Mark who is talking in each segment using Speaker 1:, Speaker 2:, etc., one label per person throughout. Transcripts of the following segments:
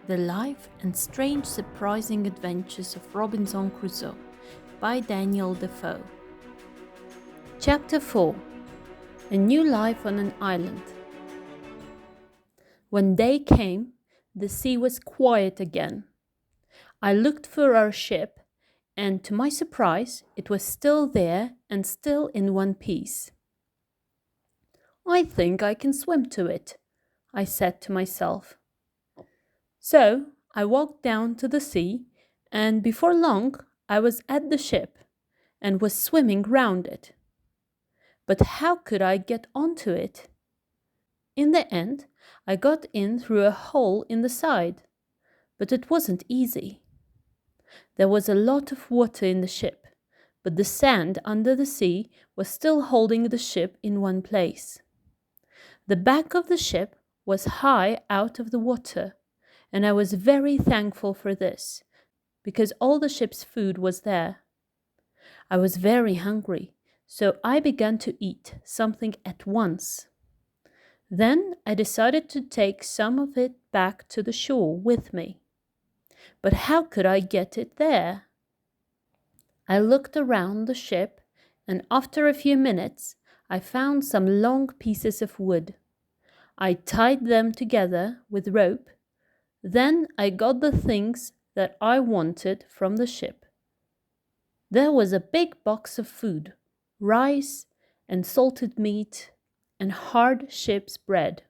Speaker 1: The Life and Strange Surprising Adventures of Robinson Crusoe by Daniel Defoe. Chapter 4. A New Life on an Island. When day came, the sea was quiet again. I looked for our ship, and to my surprise, it was still there and still in one piece. "I think I can swim to it," I said to myself. So I walked down to the sea, and before long I was at the ship and was swimming round it. But how could I get onto it? In the end, I got in through a hole in the side, but it wasn't easy. There was a lot of water in the ship, but the sand under the sea was still holding the ship in one place. The back of the ship was high out of the water, and I was very thankful for this, because all the ship's food was there. I was very hungry, so I began to eat something at once. Then I decided to take some of it back to the shore with me. But how could I get it there? I looked around the ship, and after a few minutes, I found some long pieces of wood. I tied them together with rope. Then I got the things that I wanted from the ship. There was a big box of food, rice and salted meat and hard ship's bread.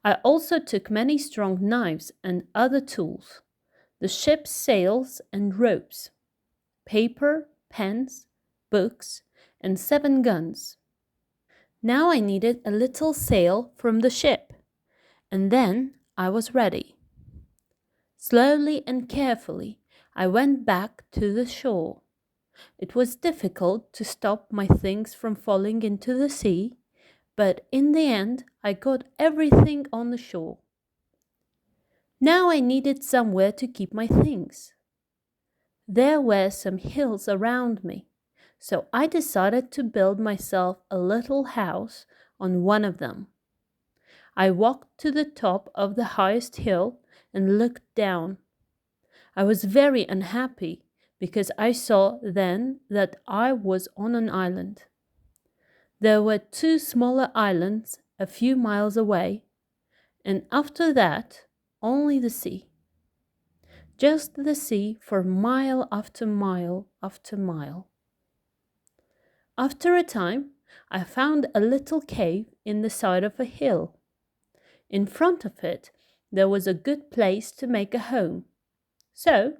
Speaker 1: I also took many strong knives and other tools, the ship's sails and ropes, paper, pens, books, and 7 guns. Now I needed a little sail from the ship, and then I was ready. Slowly and carefully, I went back to the shore. It was difficult to stop my things from falling into the sea, but in the end, I got everything on the shore. Now I needed somewhere to keep my things. There were some hills around me, so I decided to build myself a little house on one of them. I walked to the top of the highest hill and looked down. I was very unhappy because I saw then that I was on an island. There were 2 smaller islands a few miles away, and after that, only the sea. Just the sea for mile after mile after mile. After a time, I found a little cave in the side of a hill. In front of it, there was a good place to make a home. So,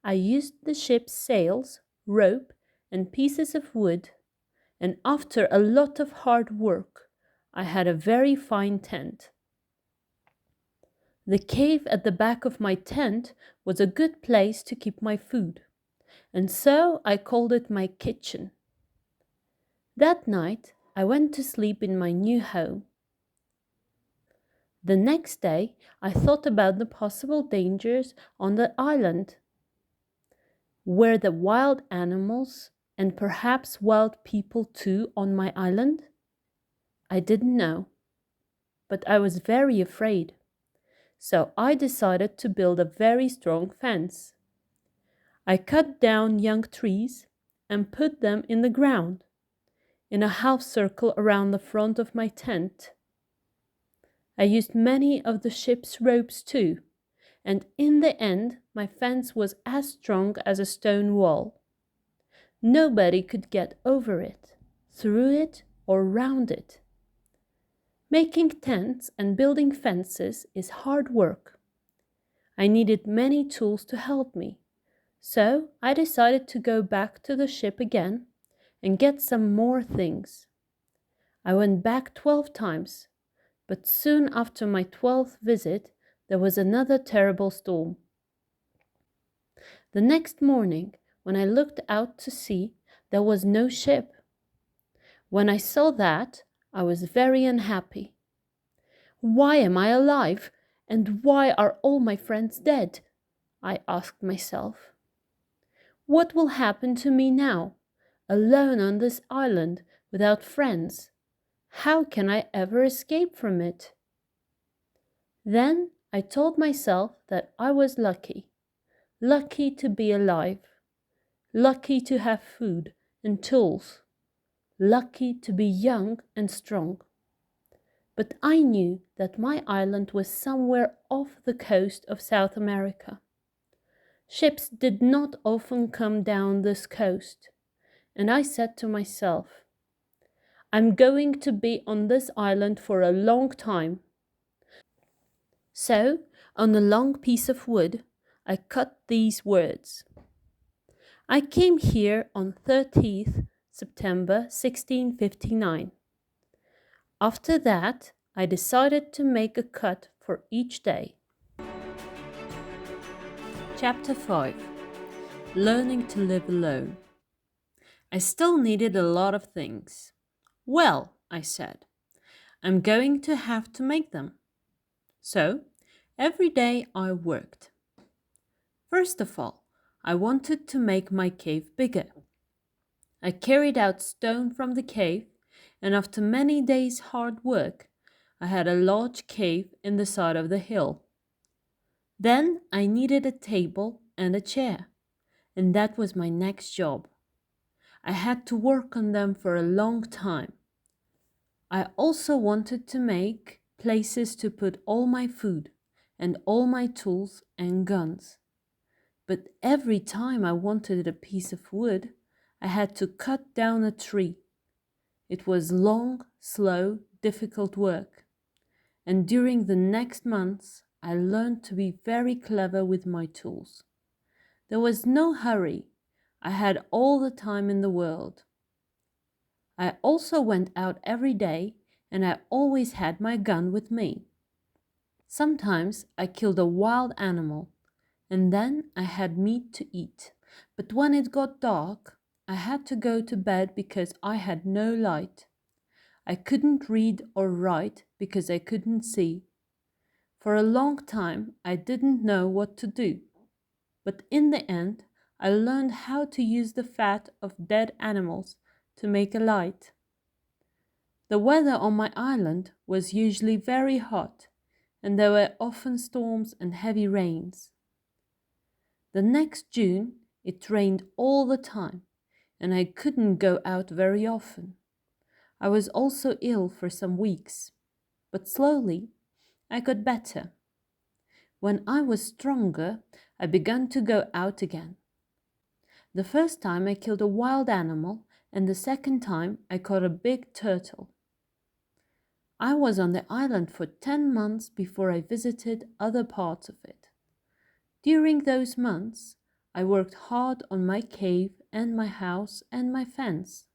Speaker 1: I used the ship's sails, rope, and pieces of wood, and after a lot of hard work, I had a very fine tent. The cave at the back of my tent was a good place to keep my food, and so I called it my kitchen. That night, I went to sleep in my new home. The next day, I thought about the possible dangers on the island. Were there wild animals and perhaps wild people too on my island? I didn't know, but I was very afraid. So I decided to build a very strong fence. I cut down young trees and put them in the ground, in a half circle around the front of my tent. I used many of the ship's ropes too, and in the end my fence was as strong as a stone wall. Nobody could get over it, through it, or round it. Making tents and building fences is hard work. I needed many tools to help me, so I decided to go back to the ship again and get some more things. I went back 12 times, but soon after my 12th visit, there was another terrible storm. The next morning, when I looked out to sea, there was no ship. When I saw that, I was very unhappy. Why am I alive, and why are all my friends dead? I asked myself. What will happen to me now, alone on this island, without friends? How can I ever escape from it? Then I told myself that I was lucky, lucky to be alive, lucky to have food and tools, lucky to be young and strong. But I knew that my island was somewhere off the coast of South America. Ships did not often come down this coast, and I said to myself, I'm going to be on this island for a long time. So, on a long piece of wood, I cut these words. I came here on 30th September 1659. After that, I decided to make a cut for each day. Chapter 5. Learning to live alone. I still needed a lot of things. Well, I said, I'm going to have to make them. So, every day I worked. First of all, I wanted to make my cave bigger. I carried out stone from the cave, and after many days' hard work, I had a large cave in the side of the hill. Then I needed a table and a chair, and that was my next job. I had to work on them for a long time. I also wanted to make places to put all my food and all my tools and guns. But every time I wanted a piece of wood, I had to cut down a tree. It was long, slow, difficult work. And during the next months, I learned to be very clever with my tools. There was no hurry. I had all the time in the world. I also went out every day, and I always had my gun with me. Sometimes I killed a wild animal, and then I had meat to eat. But when it got dark, I had to go to bed because I had no light. I couldn't read or write because I couldn't see. For a long time, I didn't know what to do. But in the end, I learned how to use the fat of dead animals to make a light. The weather on my island was usually very hot, and there were often storms and heavy rains. The next June, it rained all the time, and I couldn't go out very often. I was also ill for some weeks, but slowly I got better. When I was stronger, I began to go out again. The first time I killed a wild animal, and the second time I caught a big turtle. I was on the island for 10 months before I visited other parts of it. During those months, I worked hard on my cave and my house and my fence.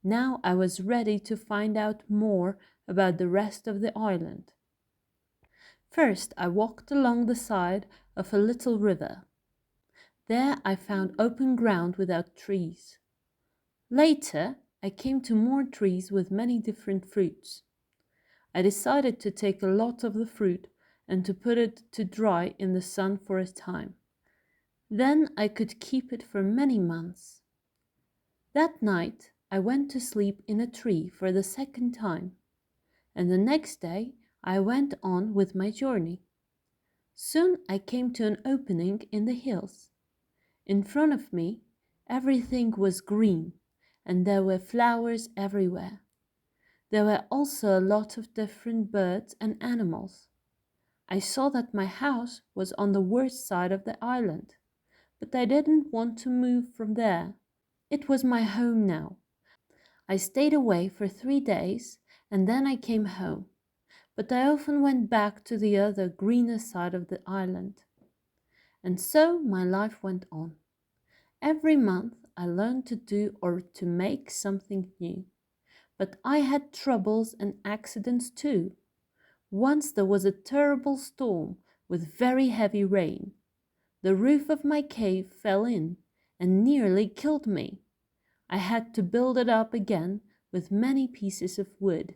Speaker 1: Now I was ready to find out more about the rest of the island. First, I walked along the side of a little river. There I found open ground without trees. Later, I came to more trees with many different fruits. I decided to take a lot of the fruit and to put it to dry in the sun for a time. Then I could keep it for many months. That night, I went to sleep in a tree for the second time, and the next day I went on with my journey. Soon I came to an opening in the hills. In front of me, everything was green, and there were flowers everywhere. There were also a lot of different birds and animals. I saw that my house was on the worst side of the island, but I didn't want to move from there. It was my home now. I stayed away for 3 days, and then I came home, but I often went back to the other greener side of the island. And so my life went on. Every month I learned to do or to make something new. But I had troubles and accidents too. Once there was a terrible storm with very heavy rain. The roof of my cave fell in and nearly killed me. I had to build it up again with many pieces of wood.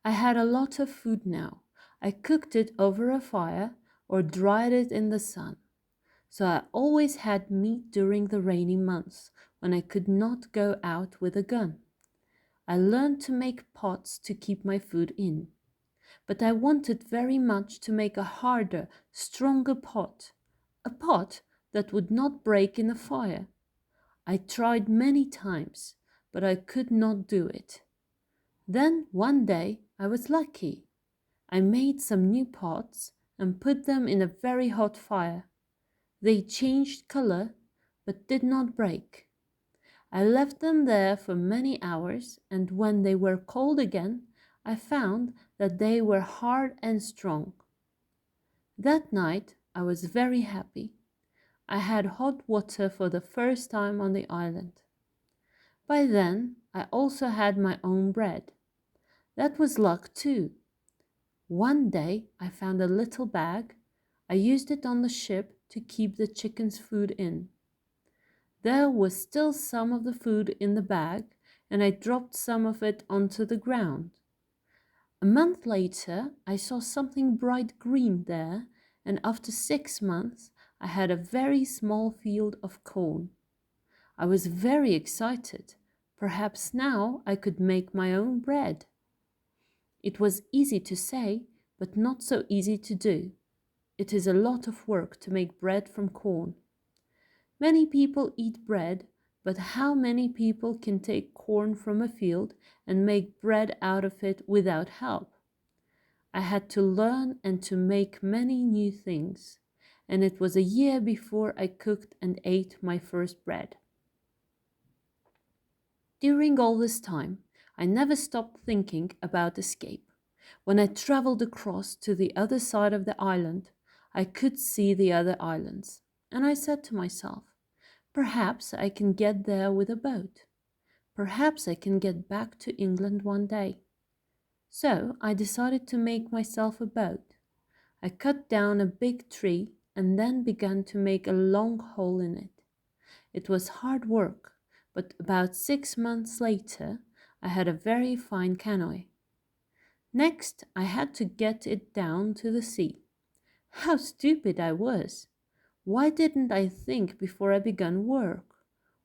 Speaker 1: I had a lot of food now. I cooked it over a fire or dried it in the sun. So I always had meat during the rainy months when I could not go out with a gun. I learned to make pots to keep my food in. but I wanted very much to make a harder, stronger pot, a pot that would not break in a fire. I tried many times, but I could not do it. Then one day I was lucky. I made some new pots and put them in a very hot fire. They changed color, but did not break. I left them there for many hours, and when they were cold again, I found that they were hard and strong. That night I was very happy. I had hot water for the first time on the island. By then I also had my own bread. That was luck too. One day I found a little bag. I used it on the ship to keep the chickens' food in. There was still some of the food in the bag, and I dropped some of it onto the ground. A month later, I saw something bright green there, and after 6 months, I had a very small field of corn. I was very excited. Perhaps now I could make my own bread. It was easy to say, but not so easy to do. It is a lot of work to make bread from corn. Many people eat bread, but how many people can take corn from a field and make bread out of it without help? I had to learn and to make many new things, and it was a year before I cooked and ate my first bread. During all this time, I never stopped thinking about escape. When I traveled across to the other side of the island, I could see the other islands, and I said to myself, perhaps I can get there with a boat. Perhaps I can get back to England one day. So I decided to make myself a boat. I cut down a big tree and then began to make a long hole in it. It was hard work, but about 6 months later, I had a very fine canoe. Next, I had to get it down to the sea. How stupid I was! Why didn't I think before I began work?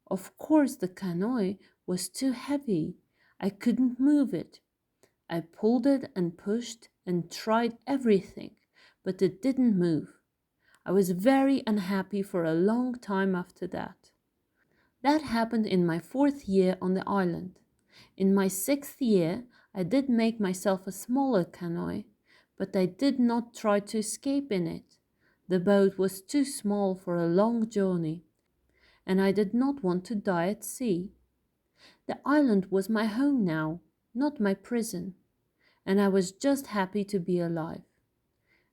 Speaker 1: Of course, the canoe was too heavy. I couldn't move it. I pulled it and pushed and tried everything, but it didn't move. I was very unhappy for a long time after that. That happened in my 4th year on the island. In my 6th year, I did make myself a smaller canoe, but I did not try to escape in it. The boat was too small for a long journey, and I did not want to die at sea. The island was my home now, not my prison, and I was just happy to be alive.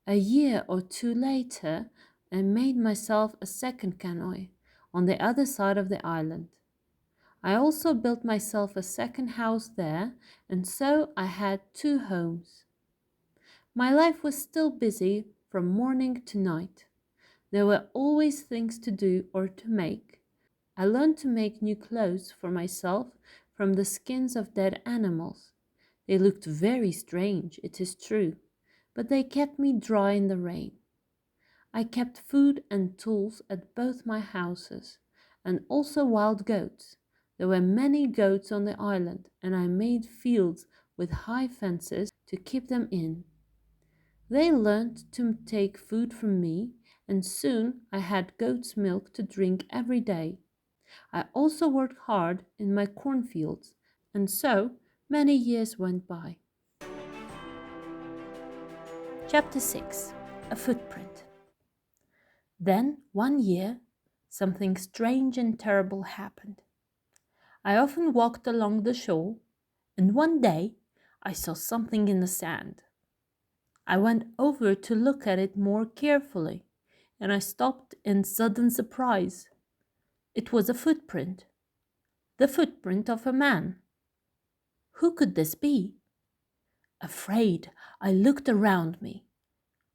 Speaker 1: A year or 2 later, I made myself a second canoe on the other side of the island. I also built myself a second house there, and so I had 2 homes. My life was still busy from morning to night. There were always things to do or to make. I learned to make new clothes for myself from the skins of dead animals. They looked very strange, it is true, but they kept me dry in the rain. I kept food and tools at both my houses, and also wild goats. There were many goats on the island, and I made fields with high fences to keep them in. They learned to take food from me, and soon I had goat's milk to drink every day. I also worked hard in my cornfields, and so many years went by. Chapter 6. A Footprint. Then, one year, something strange and terrible happened. I often walked along the shore, and one day I saw something in the sand. I went over to look at it more carefully, and I stopped in sudden surprise. It was a footprint, the footprint of a man. Who could this be? Afraid, I looked around me.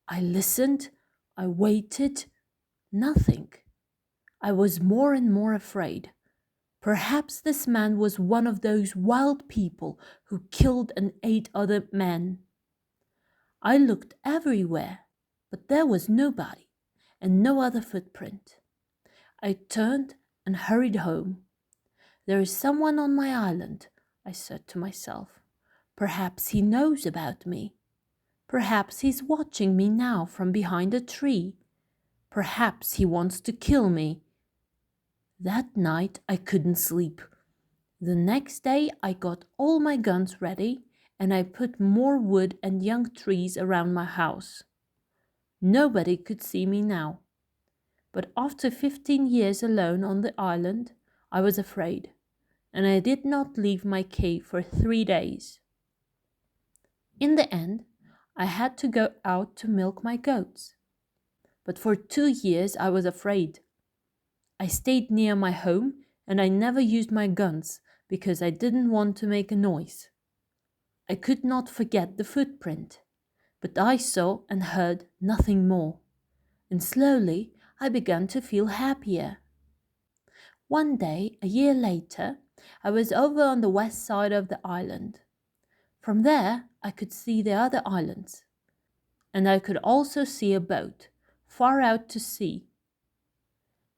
Speaker 1: I listened, I waited, nothing. I was more and more afraid. Perhaps this man was one of those wild people who killed and ate other men. I looked everywhere, but there was nobody, and no other footprint. I turned and hurried home. There is someone on my island, I said to myself. Perhaps he knows about me. Perhaps he's watching me now from behind a tree. Perhaps he wants to kill me. That night I couldn't sleep. The next day I got all my guns ready and I put more wood and young trees around my house. Nobody could see me now. But after 15 years alone on the island, I was afraid, and I did not leave my cave for 3 days. In the end, I had to go out to milk my goats. But for 2 years I was afraid. I stayed near my home and I never used my guns because I didn't want to make a noise. I could not forget the footprint, but I saw and heard nothing more, and slowly I began to feel happier. One day, a year later, I was over on the west side of the island. From there, I could see the other islands, and I could also see a boat far out to sea.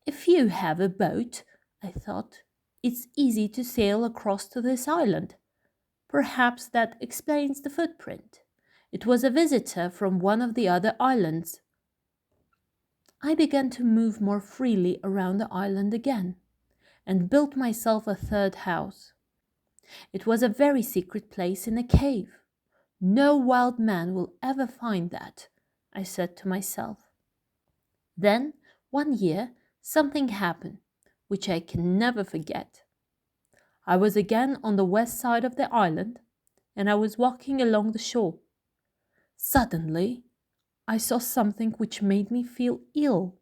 Speaker 1: If you have a boat, I thought, it's easy to sail across to this island. Perhaps that explains the footprint. It was a visitor from one of the other islands. I began to move more freely around the island again and built myself a third house. It was a very secret place in a cave. No wild man will ever find that, I said to myself. Then, one year, something happened, which I can never forget. I was again on the west side of the island, and I was walking along the shore. Suddenly, I saw something which made me feel ill.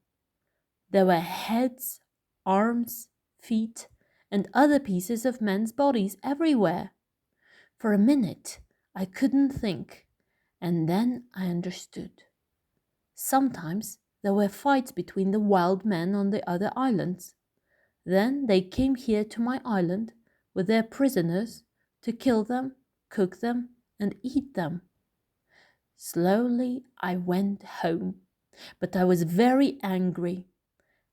Speaker 1: There were heads, arms, feet, and other pieces of men's bodies everywhere. For a minute, I couldn't think, and then I understood. Sometimes there were fights between the wild men on the other islands. Then they came here to my island with their prisoners to kill them, cook them, and eat them. Slowly I went home, but I was very angry.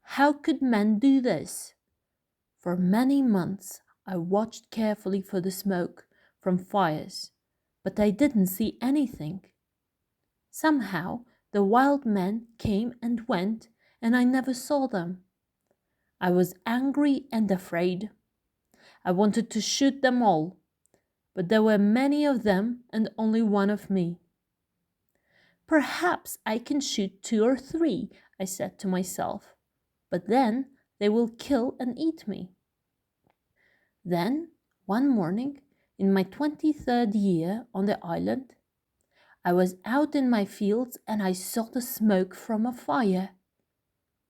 Speaker 1: How could men do this? For many months I watched carefully for the smoke from fires, but I didn't see anything. Somehow the wild men came and went, and I never saw them. I was angry and afraid. I wanted to shoot them all, but there were many of them and only one of me. Perhaps I can shoot 2 or 3, I said to myself, but then they will kill and eat me. Then, one morning, in my 23rd year on the island, I was out in my fields and I saw the smoke from a fire.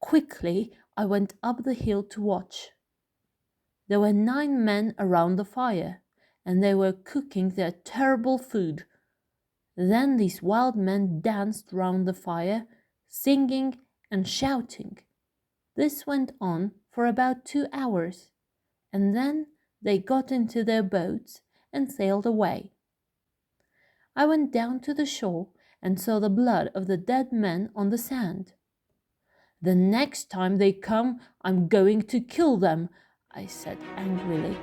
Speaker 1: Quickly, I went up the hill to watch. There were 9 men around the fire, and they were cooking their terrible food. Then these wild men danced round the fire, singing and shouting. This went on for about 2 hours, and then they got into their boats and sailed away. I went down to the shore and saw the blood of the dead men on the sand. The next time they come, I'm going to kill them, I said angrily.